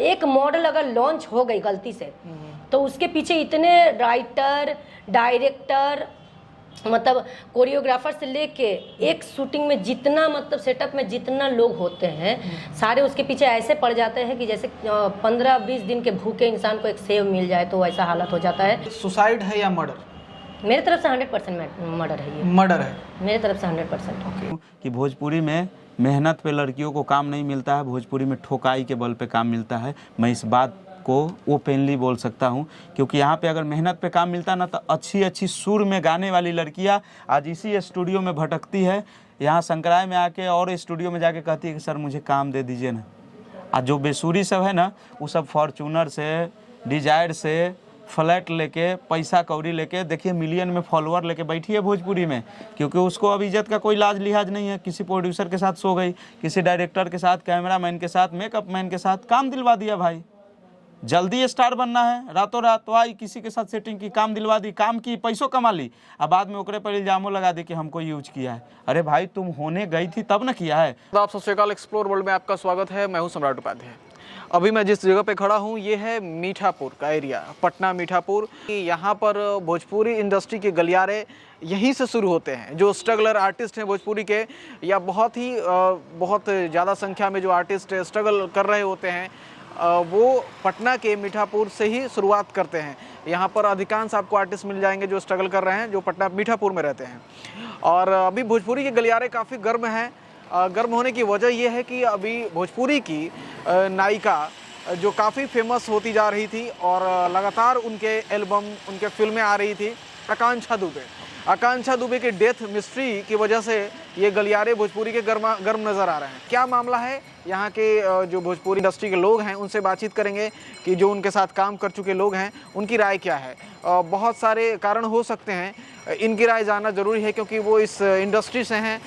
एक मॉडल अगर लॉन्च हो गई गलती से तो उसके पीछे इतने राइटर, डायरेक्टर, मतलब कोरियोग्राफर से लेके एक शूटिंग में जितना मतलब सेटअप में जितना लोग होते हैं सारे उसके पीछे ऐसे पड़ जाते हैं कि जैसे 15-20 दिन के भूखे इंसान को एक सेव मिल जाए तो ऐसा हालत हो जाता है। सुसाइड है या मर्डर? मेरे तरफ से 100% मर्डर है ये। मर्डर है मेरे तरफ से 100%। ओके। कि भोजपुरी में मेहनत पे लड़कियों को काम नहीं मिलता है, भोजपुरी में ठोकाई के बल पे काम मिलता है। मैं इस बात को ओपनली बोल सकता हूँ, क्योंकि यहाँ पे अगर मेहनत पे काम मिलता ना तो अच्छी अच्छी सुर में गाने वाली लड़कियाँ आज इसी स्टूडियो में भटकती है, यहाँ संकराय में आके और स्टूडियो में जाके कहती है कि सर मुझे काम दे दीजिए ना। आज जो बेसुरी सब है ना वो सब फॉर्चूनर से, डिजायर से, फ्लैट लेके, पैसा कौड़ी लेके, देखिए मिलियन में फॉलोअर लेके बैठी है भोजपुरी में, क्योंकि उसको अब इज्जत का कोई लाज लिहाज नहीं है। किसी प्रोड्यूसर के साथ सो गई, किसी डायरेक्टर के साथ, कैमरामैन के साथ, मेकअप मैन के साथ काम दिलवा दिया। भाई जल्दी स्टार बनना है, रातों रात तो आई किसी के साथ सेटिंग की, काम दिलवा दी, काम की, पैसों कमा ली, अब बाद में ओकरे पर इल्जामों लगा दी कि हमको यूज किया है। अरे भाई तुम होने गई थी तब न किया है। आप सत श्री अकाल, एक्सप्लोर वर्ल्ड में आपका स्वागत है। मैं हूं सम्राट उपाध्याय। अभी मैं जिस जगह पे खड़ा हूं ये है मीठापुर का एरिया, पटना मीठापुर। यहाँ पर भोजपुरी इंडस्ट्री के गलियारे यहीं से शुरू होते हैं। जो स्ट्रगलर आर्टिस्ट हैं भोजपुरी के, या बहुत ज़्यादा संख्या में जो आर्टिस्ट स्ट्रगल कर रहे होते हैं, वो पटना के मीठापुर से ही शुरुआत करते हैं। यहाँ पर अधिकांश आपको आर्टिस्ट मिल जाएंगे जो स्ट्रगल कर रहे हैं, जो पटना मीठापुर में रहते हैं। और अभी भोजपुरी के गलियारे काफ़ी गर्म हैं। गर्म होने की वजह यह है कि अभी भोजपुरी की नायिका जो काफ़ी फेमस होती जा रही थी और लगातार उनके एल्बम, उनके फिल्में आ रही थी, आकांक्षा दुबे के डेथ मिस्ट्री की वजह से ये गलियारे भोजपुरी के गर्म नज़र आ रहे हैं। क्या मामला है, यहाँ के जो भोजपुरी इंडस्ट्री के लोग हैं उनसे बातचीत करेंगे कि जो उनके साथ काम कर चुके लोग हैं उनकी राय क्या है। बहुत सारे कारण हो सकते हैं, इनकी राय जानना ज़रूरी है क्योंकि वो इस इंडस्ट्री से हैं।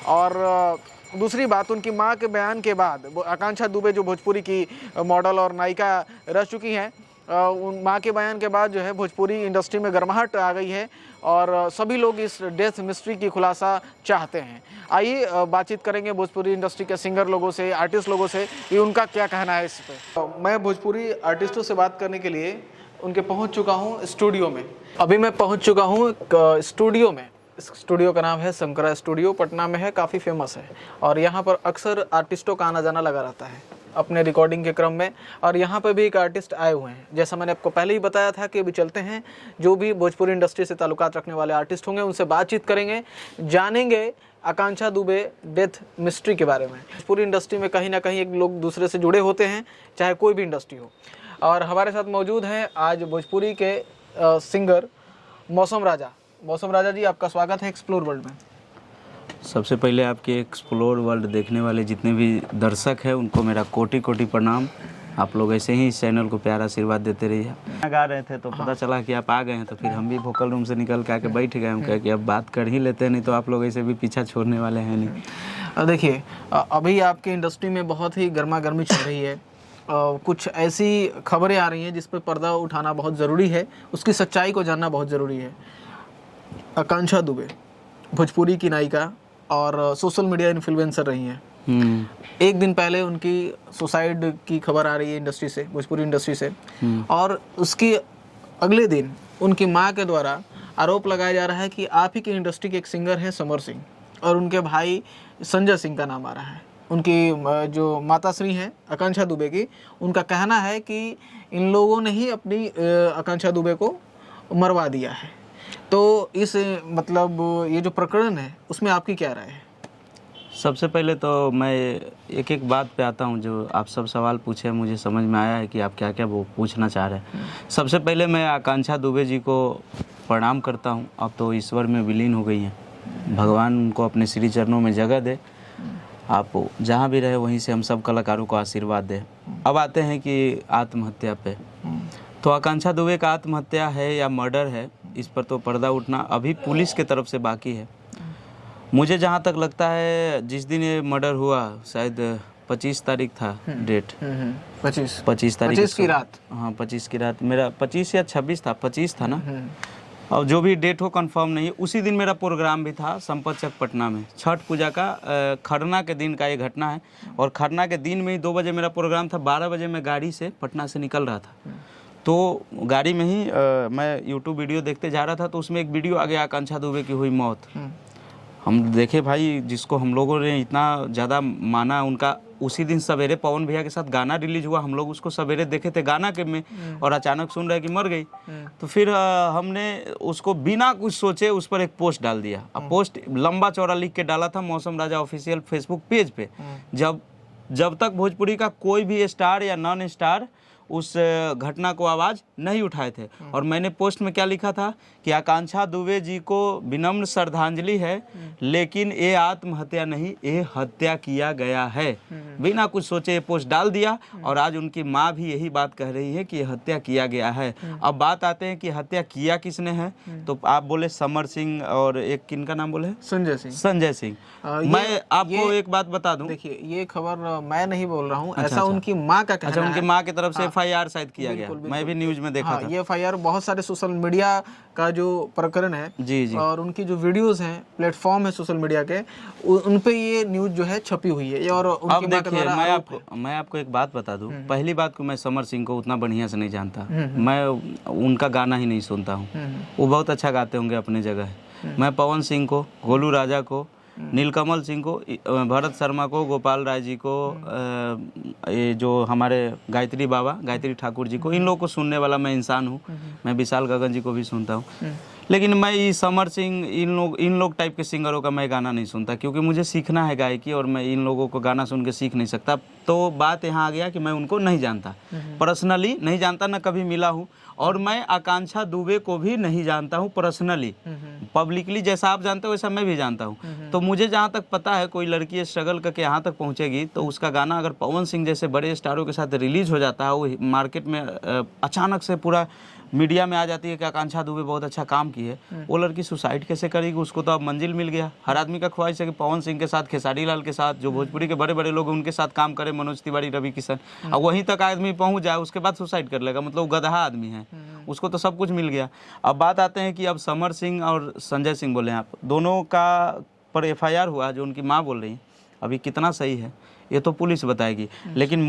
और दूसरी बात, उनकी माँ के बयान के बाद आकांक्षा दुबे जो भोजपुरी की मॉडल और नायिका रह चुकी हैं, उन माँ के बयान के बाद जो है भोजपुरी इंडस्ट्री में गर्माहट आ गई है और सभी लोग इस डेथ मिस्ट्री की खुलासा चाहते हैं। आइए बातचीत करेंगे भोजपुरी इंडस्ट्री के सिंगर लोगों से, आर्टिस्ट लोगों से कि उनका क्या कहना है इस पर। मैं भोजपुरी आर्टिस्टों से बात करने के लिए उनके पहुँच चुका हूँ स्टूडियो में। अभी मैं पहुँच चुका हूँ स्टूडियो में। इस स्टूडियो का नाम है संकरा स्टूडियो, पटना में है, काफ़ी फेमस है और यहाँ पर अक्सर आर्टिस्टों का आना जाना लगा रहता है अपने रिकॉर्डिंग के क्रम में। और यहाँ पे भी एक आर्टिस्ट आए हुए हैं, जैसा मैंने आपको पहले ही बताया था कि अभी चलते हैं, जो भी भोजपुरी इंडस्ट्री से ताल्लुकात रखने वाले आर्टिस्ट होंगे उनसे बातचीत करेंगे, जानेंगे आकांक्षा दुबे डेथ मिस्ट्री के बारे में। भोजपुरी इंडस्ट्री में कहीं ना कहीं एक लोग दूसरे से जुड़े होते हैं, चाहे कोई भी इंडस्ट्री हो। और हमारे साथ मौजूद हैं आज भोजपुरी के सिंगर मौसम राजा जी, आपका स्वागत है एक्सप्लोर वर्ल्ड में। सबसे पहले आपके एक्सप्लोर वर्ल्ड देखने वाले जितने भी दर्शक हैं उनको मेरा कोटि कोटि प्रणाम। आप लोग ऐसे ही इस चैनल को प्यार आशीर्वाद देते रहिए। गा रहे थे तो पता चला कि आप आ गए हैं, तो फिर हम भी वोकल रूम से निकल के आके बैठ गए। हम कहे कि अब बात कर ही लेते हैं, नहीं तो आप लोग ऐसे भी पीछा छोड़ने वाले हैं नहीं। देखिए, अभी आपकी इंडस्ट्री में बहुत ही गर्मा गर्मी चल रही है। कुछ ऐसी खबरें आ रही हैं जिस पर पर्दा उठाना बहुत ज़रूरी है, उसकी सच्चाई को जानना बहुत ज़रूरी है। आकांक्षा दुबे भोजपुरी की नायिका और सोशल मीडिया इन्फ्लुएंसर रही हैं। एक दिन पहले उनकी सुसाइड की खबर आ रही है इंडस्ट्री से, भोजपुरी इंडस्ट्री से, और उसके अगले दिन उनकी मां के द्वारा आरोप लगाया जा रहा है कि आप ही की इंडस्ट्री के एक सिंगर हैं समर सिंह, और उनके भाई संजय सिंह का नाम आ रहा है। उनकी जो माताश्री हैं आकांक्षा दुबे की, उनका कहना है कि इन लोगों ने ही अपनी आकांक्षा दुबे को मरवा दिया है। तो इस मतलब ये जो प्रकरण है उसमें आपकी क्या राय है? सबसे पहले तो मैं एक एक बात पे आता हूँ। जो आप सब सवाल पूछे मुझे समझ में आया है कि आप क्या क्या वो पूछना चाह रहे हैं। सबसे पहले मैं आकांक्षा दुबे जी को प्रणाम करता हूँ। अब तो ईश्वर में विलीन हो गई हैं, भगवान उनको अपने श्री चरणों में जगह दे। आप जहाँ भी रहे वहीं से हम सब कलाकारों को आशीर्वाद दें। अब आते हैं कि आत्महत्या पे, तो आकांक्षा दुबे का आत्महत्या है या मर्डर है, इस पर तो पर्दा उठना अभी पुलिस के तरफ से बाकी है। मुझे जहाँ तक लगता है जिस दिन ये मर्डर हुआ, शायद 25 तारीख था डेट, 25 तारीख की रात। हाँ 25 की रात, मेरा 25 या 26 था, 25 था ना। और जो भी डेट हो कंफर्म नहीं है। उसी दिन मेरा प्रोग्राम भी था संपत चक पटना में, छठ पूजा का खरना के दिन का ये घटना है। और खरना के दिन में ही 2 बजे मेरा प्रोग्राम था, 12 बजे मैं गाड़ी से पटना से निकल रहा था। तो गाड़ी में ही मैं यूट्यूब वीडियो देखते जा रहा था, तो उसमें एक वीडियो आ गया आकांक्षा दुबे की हुई मौत। हम देखे भाई, जिसको हम लोगों ने इतना ज़्यादा माना, उनका उसी दिन सवेरे पवन भैया के साथ गाना रिलीज हुआ, हम लोग उसको सवेरे देखे थे गाना के में, और अचानक सुन रहे कि मर गई। तो फिर हमने उसको बिना कुछ सोचे उस पर एक पोस्ट डाल दिया। अब पोस्ट लंबा चौड़ा लिख के डाला था मौसम राजा ऑफिशियल फेसबुक पेज पे। जब तक भोजपुरी का कोई भी स्टार या नॉन स्टार उस घटना को आवाज़ नहीं उठाए थे। और मैंने पोस्ट में क्या लिखा था कि आकांक्षा दुबे जी को विनम्र श्रद्धांजलि है, लेकिन ये आत्महत्या नहीं, ये हत्या किया गया है। बिना कुछ सोचे ये पोस्ट डाल दिया, और आज उनकी माँ भी यही बात कह रही है कि ये हत्या किया गया है। अब बात आते हैं कि हत्या किया किसने है, तो आप बोले समर सिंह, और एक किनका नाम बोले, संजय सिंह। मैं आपको एक बात बता दूं, देखिए ये खबर मैं नहीं बोल रहा हूँ, ऐसा उनकी माँ का कहना है। उनकी माँ की तरफ से FIR शायद किया गया, मैं भी न्यूज में देखा था। ये FIR बहुत सारे सोशल मीडिया का जो प्रकरण है, जी, और उनकी जो वीडियोस हैं, प्लेटफॉर्म है सोशल मीडिया के, उन पे ये न्यूज जो है छपी हुई है। और अब देखिए, मैं आपको एक बात बता दूं। पहली बात को, मैं समर सिंह को उतना बढ़िया से नहीं जानता, मैं उनका गाना ही नहीं सुनता हूँ। वो बहुत अच्छा गाते होंगे अपनी जगह। मैं पवन सिंह को, गोलू राजा को, नीलकमल सिंह को, भरत शर्मा को, गोपाल राय जी को, ये जो हमारे गायत्री ठाकुर जी को, इन लोगों को सुनने वाला मैं इंसान हूँ। मैं विशाल गगन जी को भी सुनता हूँ, लेकिन मैं ये समर सिंह, इन लोग टाइप के सिंगरों का मैं गाना नहीं सुनता, क्योंकि मुझे सीखना है गायकी, और मैं इन लोगों को गाना सुन के सीख नहीं सकता। तो बात यहाँ आ गया कि मैं उनको नहीं जानता, पर्सनली नहीं जानता, ना कभी मिला हूँ। और मैं आकांक्षा दुबे को भी नहीं जानता हूँ पर्सनली, पब्लिकली जैसा आप जानते हो वैसा मैं भी जानता हूँ। तो मुझे जहाँ तक पता है, कोई लड़की स्ट्रगल करके यहाँ तक पहुँचेगी, तो उसका गाना अगर पवन सिंह जैसे बड़े स्टारों के साथ रिलीज हो जाता है, वो मार्केट में अचानक से पूरा मीडिया में आ जाती है कि आकांक्षा दुबे बहुत अच्छा काम की है, वो लड़की सुसाइड कैसे करेगी? उसको तो अब मंजिल मिल गया। हर आदमी का ख्वाहिश है कि पवन सिंह के साथ, खेसारी लाल के साथ, जो भोजपुरी के बड़े बड़े लोग हैं उनके साथ काम करे, मनोज तिवारी, रवि किशन, अब वहीं तक आदमी पहुंच जाए, उसके बाद सुसाइड कर लेगा, मतलब गधा आदमी है, उसको तो सब कुछ मिल गया। अब बात आते हैं कि अब समर सिंह और संजय सिंह बोले आप, दोनों का पर FIR हुआ, जो उनकी माँ बोल रही, अभी कितना सही है ये तो पुलिस बताएगी। लेकिन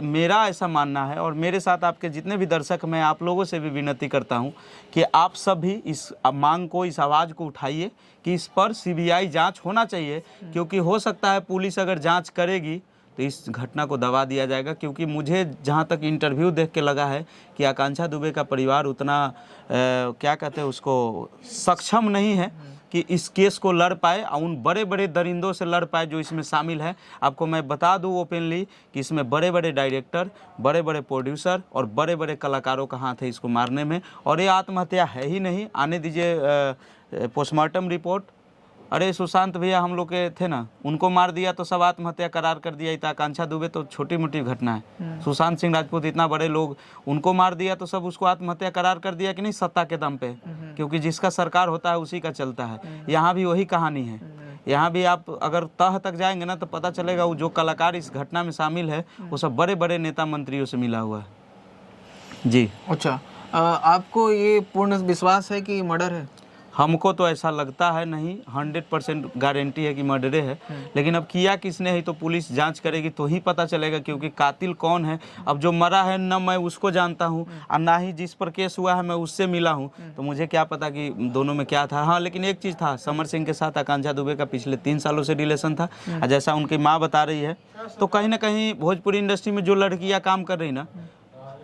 मेरा ऐसा मानना है, और मेरे साथ आपके जितने भी दर्शक, मैं आप लोगों से भी विनती करता हूं कि आप सब भी इस मांग को, इस आवाज़ को उठाइए कि इस पर CBI जांच होना चाहिए, क्योंकि हो सकता है पुलिस अगर जांच करेगी तो इस घटना को दबा दिया जाएगा। क्योंकि मुझे जहाँ तक इंटरव्यू देख के लगा है कि आकांक्षा दुबे का परिवार उतना क्या कहते हैं उसको, सक्षम नहीं है कि इस केस को लड़ पाए, और उन बड़े बड़े दरिंदों से लड़ पाए जो इसमें शामिल है। आपको मैं बता दूं ओपनली कि इसमें बड़े बड़े डायरेक्टर, बड़े बड़े प्रोड्यूसर और बड़े बड़े कलाकारों का हाथ है इसको मारने में। और ये आत्महत्या है ही नहीं, आने दीजिए पोस्टमार्टम रिपोर्ट। अरे सुशांत भैया हम लोग के थे ना, उनको मार दिया तो सब आत्महत्या करार कर दिया। इतना आकांक्षा दुबे तो छोटी मोटी घटना है, सुशांत सिंह राजपूत इतना बड़े लोग, उनको मार दिया तो सब उसको आत्महत्या करार कर दिया कि नहीं, सत्ता के दम पे, क्योंकि जिसका सरकार होता है उसी का चलता है। यहाँ भी वही कहानी है। यहाँ भी आप अगर तह तक जाएंगे ना तो पता चलेगा वो जो कलाकार इस घटना में शामिल है वो सब बड़े बड़े नेता मंत्रियों से मिला हुआ है जी। अच्छा, आपको ये पूर्ण विश्वास है कि मर्डर है? हमको तो ऐसा लगता है नहीं, 100% गारंटी है कि मर्डरे है। लेकिन अब किया किसने है तो पुलिस जांच करेगी तो ही पता चलेगा, क्योंकि कातिल कौन है। अब जो मरा है न मैं उसको जानता हूँ और ना ही जिस पर केस हुआ है मैं उससे मिला हूँ, तो मुझे क्या पता कि दोनों में क्या था। हाँ, लेकिन एक चीज़ था, समर सिंह के साथ आकांक्षा दुबे का पिछले 3 सालों से रिलेशन था। और जैसा उनकी माँ बता रही है, तो कहीं ना कहीं भोजपुरी इंडस्ट्री में जो लड़कियाँ काम कर रही ना,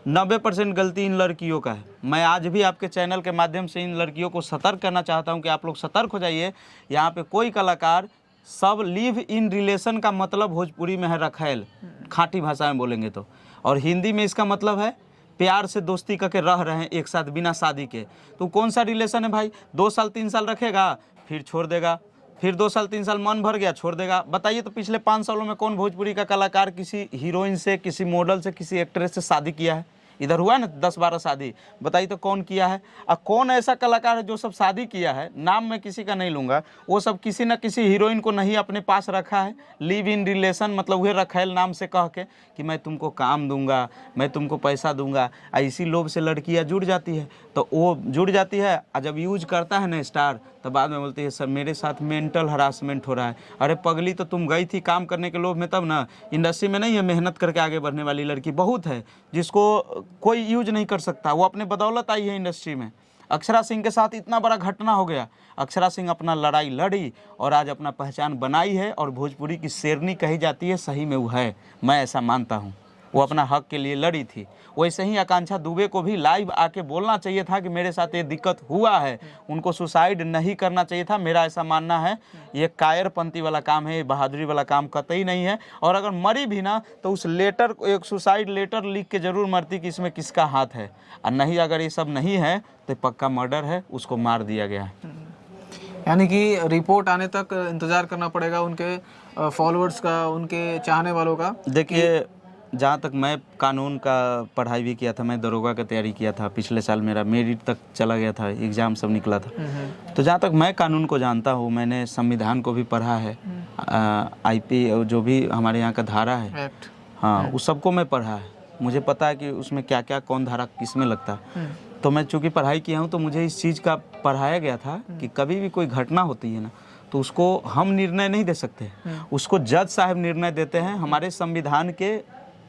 90% गलती इन लड़कियों का है। मैं आज भी आपके चैनल के माध्यम से इन लड़कियों को सतर्क करना चाहता हूं कि आप लोग सतर्क हो जाइए। यहाँ पे कोई कलाकार, सब लिव इन रिलेशन का मतलब भोजपुरी में है रखैल, खाटी भाषा में बोलेंगे तो, और हिंदी में इसका मतलब है प्यार से दोस्ती करके रह रहे हैं एक साथ बिना शादी के। तो कौन सा रिलेशन है भाई? 2 साल 3 साल रखेगा फिर छोड़ देगा, फिर 2 साल 3 साल मन भर गया छोड़ देगा। बताइए तो पिछले 5 सालों में कौन भोजपुरी का कलाकार किसी हीरोइन से, किसी मॉडल से, किसी एक्ट्रेस से शादी किया है? इधर हुआ ना 10-12 शादी, बताइए तो कौन किया है? और कौन ऐसा कलाकार है जो सब शादी किया है, नाम मैं किसी का नहीं लूँगा, वो सब किसी न किसी हीरोइन को नहीं अपने पास रखा है, लिव इन रिलेशन, मतलब वह रखेल नाम से कह के कि मैं तुमको काम दूंगा, मैं तुमको पैसा दूंगा। इसी लोभ से लड़कियाँ जुड़ जाती है, तो वो जुड़ जाती है और जब यूज करता है ना स्टार, तो बाद में बोलती है सर मेरे साथ मेंटल हरासमेंट हो रहा है। अरे पगली, तो तुम गई थी काम करने के लोभ में तब ना। इंडस्ट्री में नहीं है मेहनत करके आगे बढ़ने वाली लड़की बहुत है जिसको कोई यूज नहीं कर सकता, वो अपने बदौलत आई है इंडस्ट्री में। अक्षरा सिंह के साथ इतना बड़ा घटना हो गया, अक्षरा सिंह अपना लड़ाई लड़ी और आज अपना पहचान बनाई है और भोजपुरी की शेरनी कही जाती है, सही में वो है, मैं ऐसा मानता हूँ। वो अपना हक के लिए लड़ी थी। वैसे ही आकांक्षा दुबे को भी लाइव आके बोलना चाहिए था कि मेरे साथ ये दिक्कत हुआ है, उनको सुसाइड नहीं करना चाहिए था, मेरा ऐसा मानना है। ये कायरपंथी वाला काम है, ये बहादुरी वाला काम कतई नहीं है। और अगर मरी भी ना तो उस लेटर, एक सुसाइड लेटर लिख के ज़रूर मरती कि इसमें किसका हाथ है, और नहीं अगर ये सब नहीं है तो पक्का मर्डर है, उसको मार दिया गया है। यानी कि रिपोर्ट आने तक इंतज़ार करना पड़ेगा उनके फॉलोअर्स का, उनके चाहने वालों का। देखिए, जहाँ तक मैं कानून का पढ़ाई भी किया था, मैं दरोगा का तैयारी किया था, पिछले साल मेरा मेरिट तक चला गया था, एग्ज़ाम सब निकला था। तो जहाँ तक मैं कानून को जानता हूँ, मैंने संविधान को भी पढ़ा है, आईपी जो भी हमारे यहाँ का धारा है एक्ट, हाँ, उस सबको मैं पढ़ा है। मुझे पता है कि उसमें क्या क्या कौन धारा किस में लगता है। तो मैं चूँकि पढ़ाई किया हूँ तो मुझे इस चीज़ का पढ़ाया गया था कि कभी भी कोई घटना होती है ना तो उसको हम निर्णय नहीं दे सकते, उसको जज साहब निर्णय देते हैं। हमारे संविधान के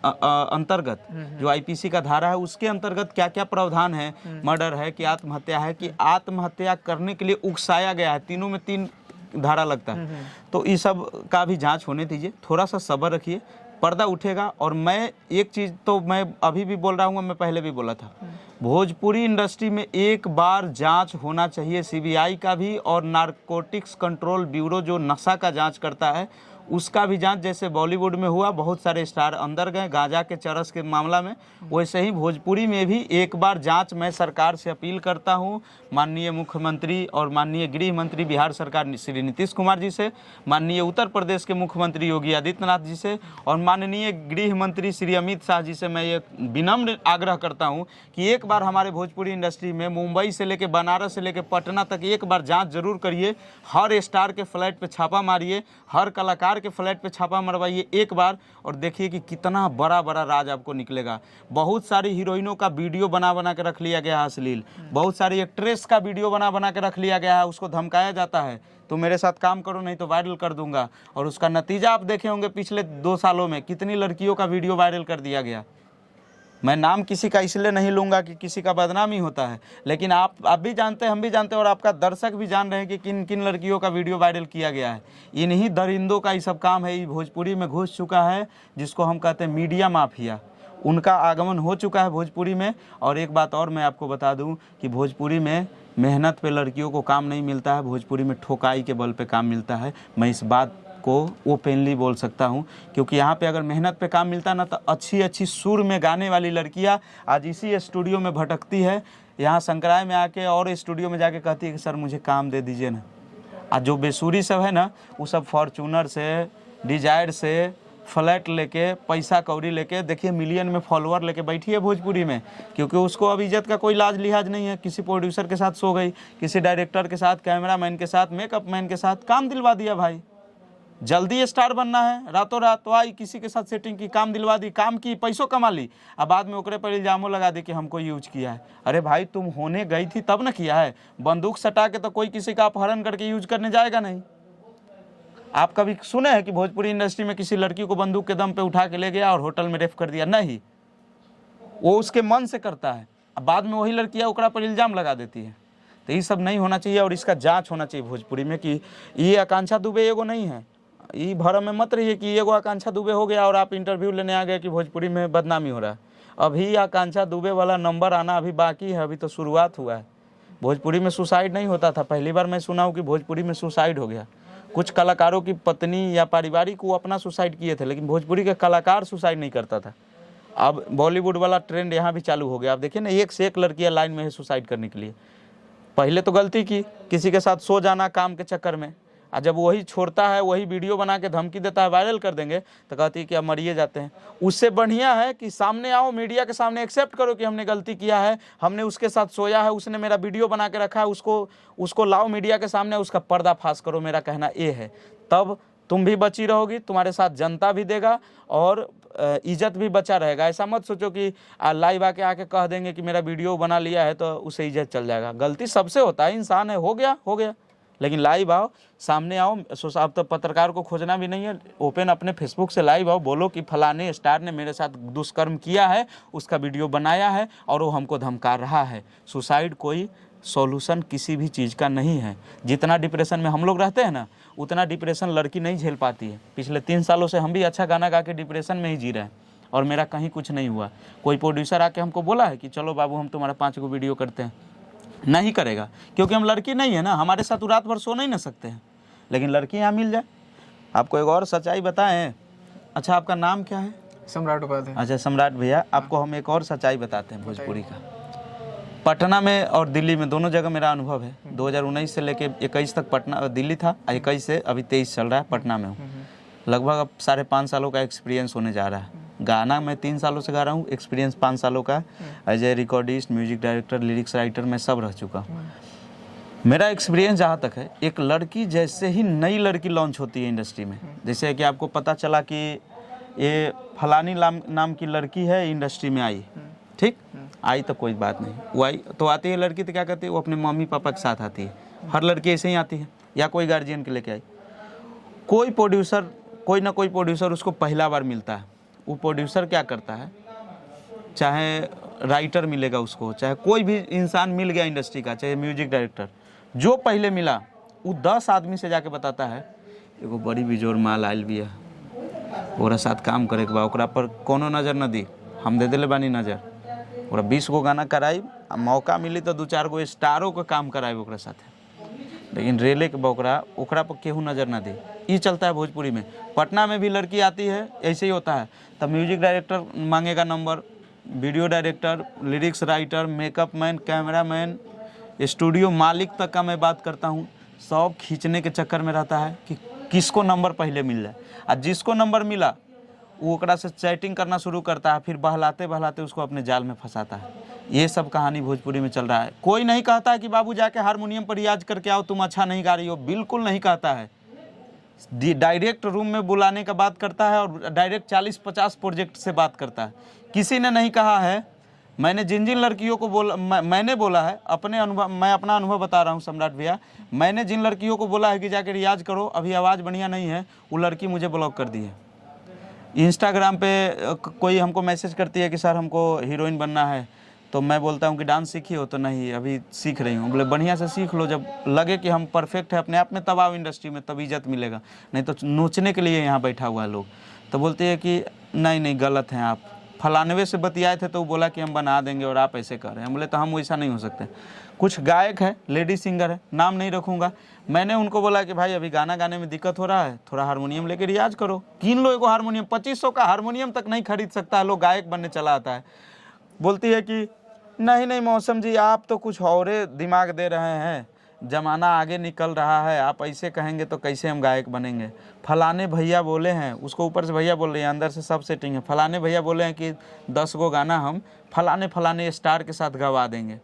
अंतर्गत जो आईपीसी का धारा है उसके अंतर्गत क्या क्या प्रावधान है, मर्डर है कि आत्महत्या है कि आत्महत्या करने के लिए उकसाया गया है, तीनों में 3 धारा लगता है। तो इस सब का भी जांच होने दीजिए, थोड़ा सा सब्र रखिए, पर्दा उठेगा। और मैं एक चीज़ तो मैं अभी भी बोल रहा हूँ, मैं पहले भी बोला था, भोजपुरी इंडस्ट्री में एक बार जांच होना चाहिए, सीबीआई का भी और नारकोटिक्स कंट्रोल ब्यूरो जो नशा का जांच करता है उसका भी जांच। जैसे बॉलीवुड में हुआ, बहुत सारे स्टार अंदर गए गांजा के चरस के मामला में, वैसे ही भोजपुरी में भी एक बार जांच मैं सरकार से अपील करता हूं, माननीय मुख्यमंत्री और माननीय गृह मंत्री बिहार सरकार श्री नीतीश कुमार जी से, माननीय उत्तर प्रदेश के मुख्यमंत्री योगी आदित्यनाथ जी से और माननीय गृह मंत्री श्री अमित शाह जी से मैं ये विनम्र आग्रह करता हूँ कि एक बार हमारे भोजपुरी इंडस्ट्री में मुंबई से लेकर बनारस से लेकर पटना तक एक बार जाँच जरूर करिए। हर स्टार के फ्लैट पर छापा मारिए, हर कलाकार के फ्लैट पे छापा मरवाइए एक बार, और देखिए कि कितना बड़ा बड़ा राज आपको निकलेगा। बहुत सारी हीरोइनों का वीडियो बना के रख लिया गया है अश्लील, बहुत सारी एक्ट्रेस का वीडियो बना के रख लिया गया है, उसको धमकाया जाता है तो मेरे साथ काम करो नहीं तो वायरल कर दूंगा। और उसका नतीजा आप देखे होंगे पिछले 2 सालों में कितनी लड़कियों का वीडियो वायरल कर दिया गया। मैं नाम किसी का इसलिए नहीं लूँगा कि किसी का बदनामी होता है, लेकिन आप भी जानते हैं, हम भी जानते हैं और आपका दर्शक भी जान रहे हैं कि किन किन लड़कियों का वीडियो वायरल किया गया है। इन्हीं दरिंदों का ये सब काम है। ये भोजपुरी में घुस चुका है जिसको हम कहते हैं मीडिया माफिया, उनका आगमन हो चुका है भोजपुरी में। और एक बात और मैं आपको बता दूँ कि भोजपुरी में मेहनत पे लड़कियों को काम नहीं मिलता है, भोजपुरी में ठोकाई के बल पे काम मिलता है। मैं इस बात को ओपनली बोल सकता हूं, क्योंकि यहाँ पे अगर मेहनत पे काम मिलता ना तो अच्छी अच्छी सुर में गाने वाली लड़कियां आज इसी स्टूडियो में भटकती है, यहाँ संक्राय में आके और स्टूडियो में जाके कहती है कि सर मुझे काम दे दीजिए ना। आज जो बेसुरी सब है ना वो सब फॉर्चूनर से, डिजायर से फ्लैट लेके, पैसा कौड़ी लेके, देखिए मिलियन में फॉलोअर लेके बैठी है भोजपुरी में, क्योंकि उसको अब इज्जत का कोई लाज लिहाज नहीं है। किसी प्रोड्यूसर के साथ सो गई, किसी डायरेक्टर के साथ, कैमरामैन के साथ, मेकअप मैन के साथ काम दिलवा दिया। भाई जल्दी स्टार बनना है, रातों रात तो आई किसी के साथ सेटिंग की, काम दिलवा दी, काम की, पैसों कमा ली, अब बाद में ओकरे पर इल्जामों लगा दी कि हमको यूज किया है। अरे भाई तुम होने गई थी तब ना किया है, बंदूक सटा के तो कोई किसी का अपहरण करके यूज करने जाएगा नहीं। आप कभी सुने हैं कि भोजपुरी इंडस्ट्री में किसी लड़की को बंदूक के दम पे उठा के ले गया और होटल में रेप कर दिया? नहीं, वो उसके मन से करता है, अब बाद में वही लड़कियां ओकरा पर इल्जाम लगा देती है। तो ये सब नहीं होना चाहिए और इसका जांच होना चाहिए भोजपुरी में कि ये आकांक्षा दुबे एगो नहीं है। ये भरम में मत रहिए कि एगो आकांक्षा दुबे हो गया और आप इंटरव्यू लेने आ गए कि भोजपुरी में बदनामी हो रहा है। अभी आकांक्षा दुबे वाला नंबर आना अभी बाकी है, अभी तो शुरुआत हुआ है। भोजपुरी में सुसाइड नहीं होता था, पहली बार मैं सुना हूँ कि भोजपुरी में सुसाइड हो गया। कुछ कलाकारों की पत्नी या पारिवारिक वो अपना सुसाइड किए थे, लेकिन भोजपुरी के कलाकार सुसाइड नहीं करता था। अब बॉलीवुड वाला ट्रेंड यहाँ भी चालू हो गया। आप देखिए ना, एक से एक लड़कियाँ लाइन में है सुसाइड करने के लिए। पहले तो गलती की किसी के साथ सो जाना काम के चक्कर में, और जब वही छोड़ता है, वही वीडियो बना के धमकी देता है वायरल कर देंगे, तो कहती है कि अब मरिए जाते हैं। उससे बढ़िया है कि सामने आओ, मीडिया के सामने एक्सेप्ट करो कि हमने गलती किया है, हमने उसके साथ सोया है, उसने मेरा वीडियो बना के रखा है, उसको लाओ मीडिया के सामने, उसका पर्दाफाश करो। मेरा कहना ये है, तब तुम भी बची रहोगी, तुम्हारे साथ जनता भी देगा और इज्जत भी बचा रहेगा। ऐसा मत सोचो कि लाइव आके कह देंगे कि मेरा वीडियो बना लिया है तो उसे इज्जत चल जाएगा। गलती सबसे होता है, इंसान है, हो गया, लेकिन लाइव आओ, सामने आओ। अब तो पत्रकार को खोजना भी नहीं है, ओपन अपने फेसबुक से लाइव आओ, बोलो कि फलाने स्टार ने मेरे साथ दुष्कर्म किया है, उसका वीडियो बनाया है और वो हमको धमका रहा है। सुसाइड कोई सॉल्यूशन किसी भी चीज़ का नहीं है। जितना डिप्रेशन में हम लोग रहते हैं ना, उतना डिप्रेशन लड़की नहीं झेल पाती है। पिछले 3 सालों से हम भी अच्छा गाना गा के डिप्रेशन में ही जी रहे हैं और मेरा कहीं कुछ नहीं हुआ। कोई प्रोड्यूसर आके हमको बोला है कि चलो बाबू हम तुम्हारा 5 वीडियो करते हैं, नहीं करेगा, क्योंकि हम लड़की नहीं है ना, हमारे साथ रात भर सो नहीं ना सकते हैं। लेकिन लड़की यहाँ मिल जाए। आपको एक और सच्चाई बताएं। अच्छा, आपका नाम क्या है? सम्राट उपाध्याय। अच्छा सम्राट भैया, आपको हम एक और सच्चाई बताते हैं भोजपुरी का। पटना में और दिल्ली में दोनों जगह मेरा अनुभव है। 2019 से लेके 21 तक पटना दिल्ली था, 21 से अभी 23 चल रहा है, पटना में हूँ। लगभग अब 5.5 सालों का एक्सपीरियंस होने जा रहा है। गाना मैं 3 सालों से गा रहा हूँ, एक्सपीरियंस 5 सालों का। As a recordist, music director, lyrics writer, मैं सब रह चुका हूँ। मेरा एक्सपीरियंस जहाँ तक है, एक लड़की जैसे ही नई लड़की लॉन्च होती है इंडस्ट्री में, जैसे कि आपको पता चला कि ये फलानी नाम की लड़की है इंडस्ट्री में आई, ठीक, आई तो कोई बात नहीं, वो आई तो आती है लड़की, तो क्या करती है, वो अपने मम्मी पापा के साथ आती है। हर लड़की ऐसे ही आती है, या कोई गार्जियन के लेके आई। कोई प्रोड्यूसर, कोई ना कोई प्रोड्यूसर उसको पहला बार मिलता है। वो प्रोड्यूसर क्या करता है, चाहे राइटर मिलेगा उसको, चाहे कोई भी इंसान मिल गया इंडस्ट्री का, चाहे म्यूजिक डायरेक्टर, जो पहले मिला वो 10 आदमी से जाके बताता है एगो बड़ी बिजोर माल आयल भी है, ओकरा साथ काम करे के बा, ओकरा पर कोनो नज़र न दी, हम दे दिले बानी नज़र, ओकरा 20 गो गाना कराई, मौका मिली तो 2-4 गो स्टारों का काम कराए ओकरा साथे, लेकिन रेले के ओकरा पर केहू नज़र ना दे। ये चलता है भोजपुरी में। पटना में भी लड़की आती है, ऐसे ही होता है। तब म्यूजिक डायरेक्टर मांगेगा number, video director, lyrics writer, makeup man, camera man, studio मालिक तक का मैं बात करता हूँ, सब खींचने के चक्कर में रहता है कि किसको नंबर पहले मिल जाए। और जिसको नंबर मिला वो ओकरा से चैटिंग करना शुरू करता है, फिर बहलाते बहलाते उसको अपने जाल में फंसाता है। ये सब कहानी भोजपुरी में चल रहा है। कोई नहीं कहता है कि बाबू जाके हारमोनियम पर रियाज करके आओ, तुम अच्छा नहीं गा रही हो, बिल्कुल नहीं कहता है। डायरेक्ट रूम में बुलाने का बात करता है और डायरेक्ट 40-50 प्रोजेक्ट से बात करता है। किसी ने नहीं कहा है, मैंने जिन लड़कियों को बोला, मैंने बोला है अपने अनुभव, मैं अपना अनुभव बता रहा हूँ सम्राट भैया, मैंने जिन लड़कियों को बोला है कि जाके रियाज करो, अभी आवाज़ बढ़िया नहीं है, वो लड़की मुझे ब्लॉक कर दी है। इंस्टाग्राम पे कोई हमको मैसेज करती है कि सर हमको हीरोइन बनना है, तो मैं बोलता हूँ कि डांस सीखी हो, तो नहीं अभी सीख रही हूँ। बोले बढ़िया से सीख लो, जब लगे कि हम परफेक्ट है अपने आप में तब आओ इंडस्ट्री में, तब इज्जत मिलेगा, नहीं तो नोचने के लिए यहाँ बैठा हुआ है लोग। तो बोलते हैं कि नहीं गलत हैं आप, फलानवे से बतियाए थे तो वो बोला कि हम बना देंगे और आप ऐसे कर रहे हैं। बोले तो हम वैसा नहीं हो सकते। कुछ गायक है, लेडी सिंगर है, नाम नहीं रखूँगा, मैंने उनको बोला कि भाई अभी गाना गाने में दिक्कत हो रहा है, थोड़ा हारमोनियम लेके रियाज करो, कीन लो एगो हारमोनियम, 2500 का हारमोनियम तक नहीं खरीद सकता है, लोग गायक बनने चला आता है। बोलती है कि नहीं मौसम जी, आप तो कुछ और दिमाग दे रहे हैं, ज़माना आगे निकल रहा है, आप ऐसे कहेंगे तो कैसे हम गायक बनेंगे। फलाने भैया बोले हैं, उसको ऊपर से भैया बोल रहे हैं, अंदर से सब सेटिंग है। फलाने भैया बोले हैं कि 10 गो गाना हम फलाने स्टार के साथ गवा देंगे।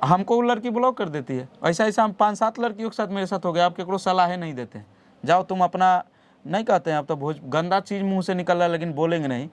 हमको वो लड़की ब्लॉक कर देती है। ऐसा हम 5-7 लड़कियों के साथ मेरे साथ हो गया। आप केकरो सलाह नहीं देते, जाओ तुम अपना, नहीं कहते हैं अब तो गंदा चीज़ मुँह से निकल रहा है लेकिन बोलेंगे नहीं,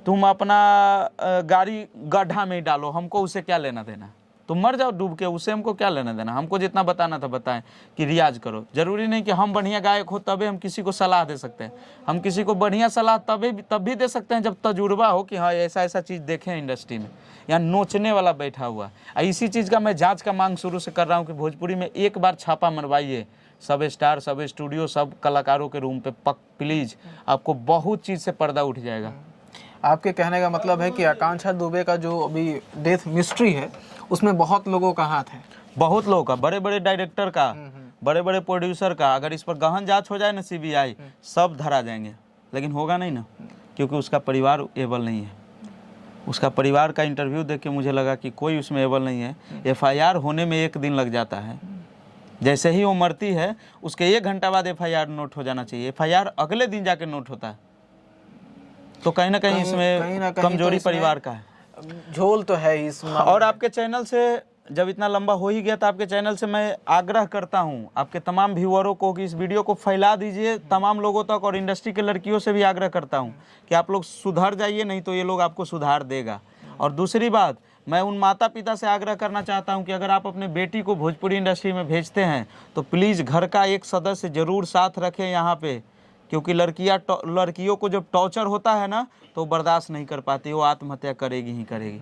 तुम अपना गाड़ी गड्ढा में ही डालो, हमको उससे क्या लेना देना, तुम मर जाओ डूब के, उससे हमको क्या लेना देना। हमको जितना बताना था बताएं कि रियाज करो। जरूरी नहीं कि हम बढ़िया गायक हो तभी हम किसी को सलाह दे सकते हैं। हम किसी को बढ़िया सलाह तब भी दे सकते हैं जब तजुर्बा हो कि हाँ ऐसा चीज़ देखें इंडस्ट्री में। यहाँ नोचने वाला बैठा हुआ, इसी चीज़ का मैं जाँच का मांग शुरू से कर रहा हूँ कि भोजपुरी में एक बार छापा मरवाइए, सब स्टार, सब स्टूडियो, सब कलाकारों के रूम पे प्लीज़, आपको बहुत चीज़ से पर्दा उठ जाएगा। आपके कहने का मतलब है कि आकांक्षा दुबे का जो अभी डेथ मिस्ट्री है उसमें बहुत लोगों का हाथ है, बहुत लोगों का, बड़े बड़े डायरेक्टर का, बड़े बड़े प्रोड्यूसर का। अगर इस पर गहन जांच हो जाए ना सीबीआई, सब धरा जाएंगे, लेकिन होगा नहीं ना, क्योंकि उसका परिवार एबल नहीं है। उसका परिवार का इंटरव्यू देख के मुझे लगा कि कोई उसमें एबल नहीं है। एफआईआर होने में 1 दिन लग जाता है, जैसे ही वो मरती है उसके 1 घंटा बाद FIR नोट हो जाना चाहिए, FIR अगले दिन जाके नोट होता है। तो कहीं ना कहीं इसमें कमजोरी परिवार का है, झोल तो है इस और आपके चैनल से जब इतना लंबा हो ही गया तो आपके चैनल से मैं आग्रह करता हूं आपके तमाम व्यूअरों को कि इस वीडियो को फैला दीजिए तमाम लोगों तक, और इंडस्ट्री के लड़कियों से भी आग्रह करता हूं कि आप लोग सुधर जाइए, नहीं तो ये लोग आपको सुधार देगा। और दूसरी बात, मैं उन माता पिता से आग्रह करना चाहता हूं कि अगर आप अपने बेटी को भोजपुरी इंडस्ट्री में भेजते हैं तो प्लीज़ घर का एक सदस्य ज़रूर साथ रखें यहाँ पे, क्योंकि लड़कियों को जब टॉर्चर होता है ना तो बर्दाश्त नहीं कर पाती, वो आत्महत्या करेगी ही करेगी।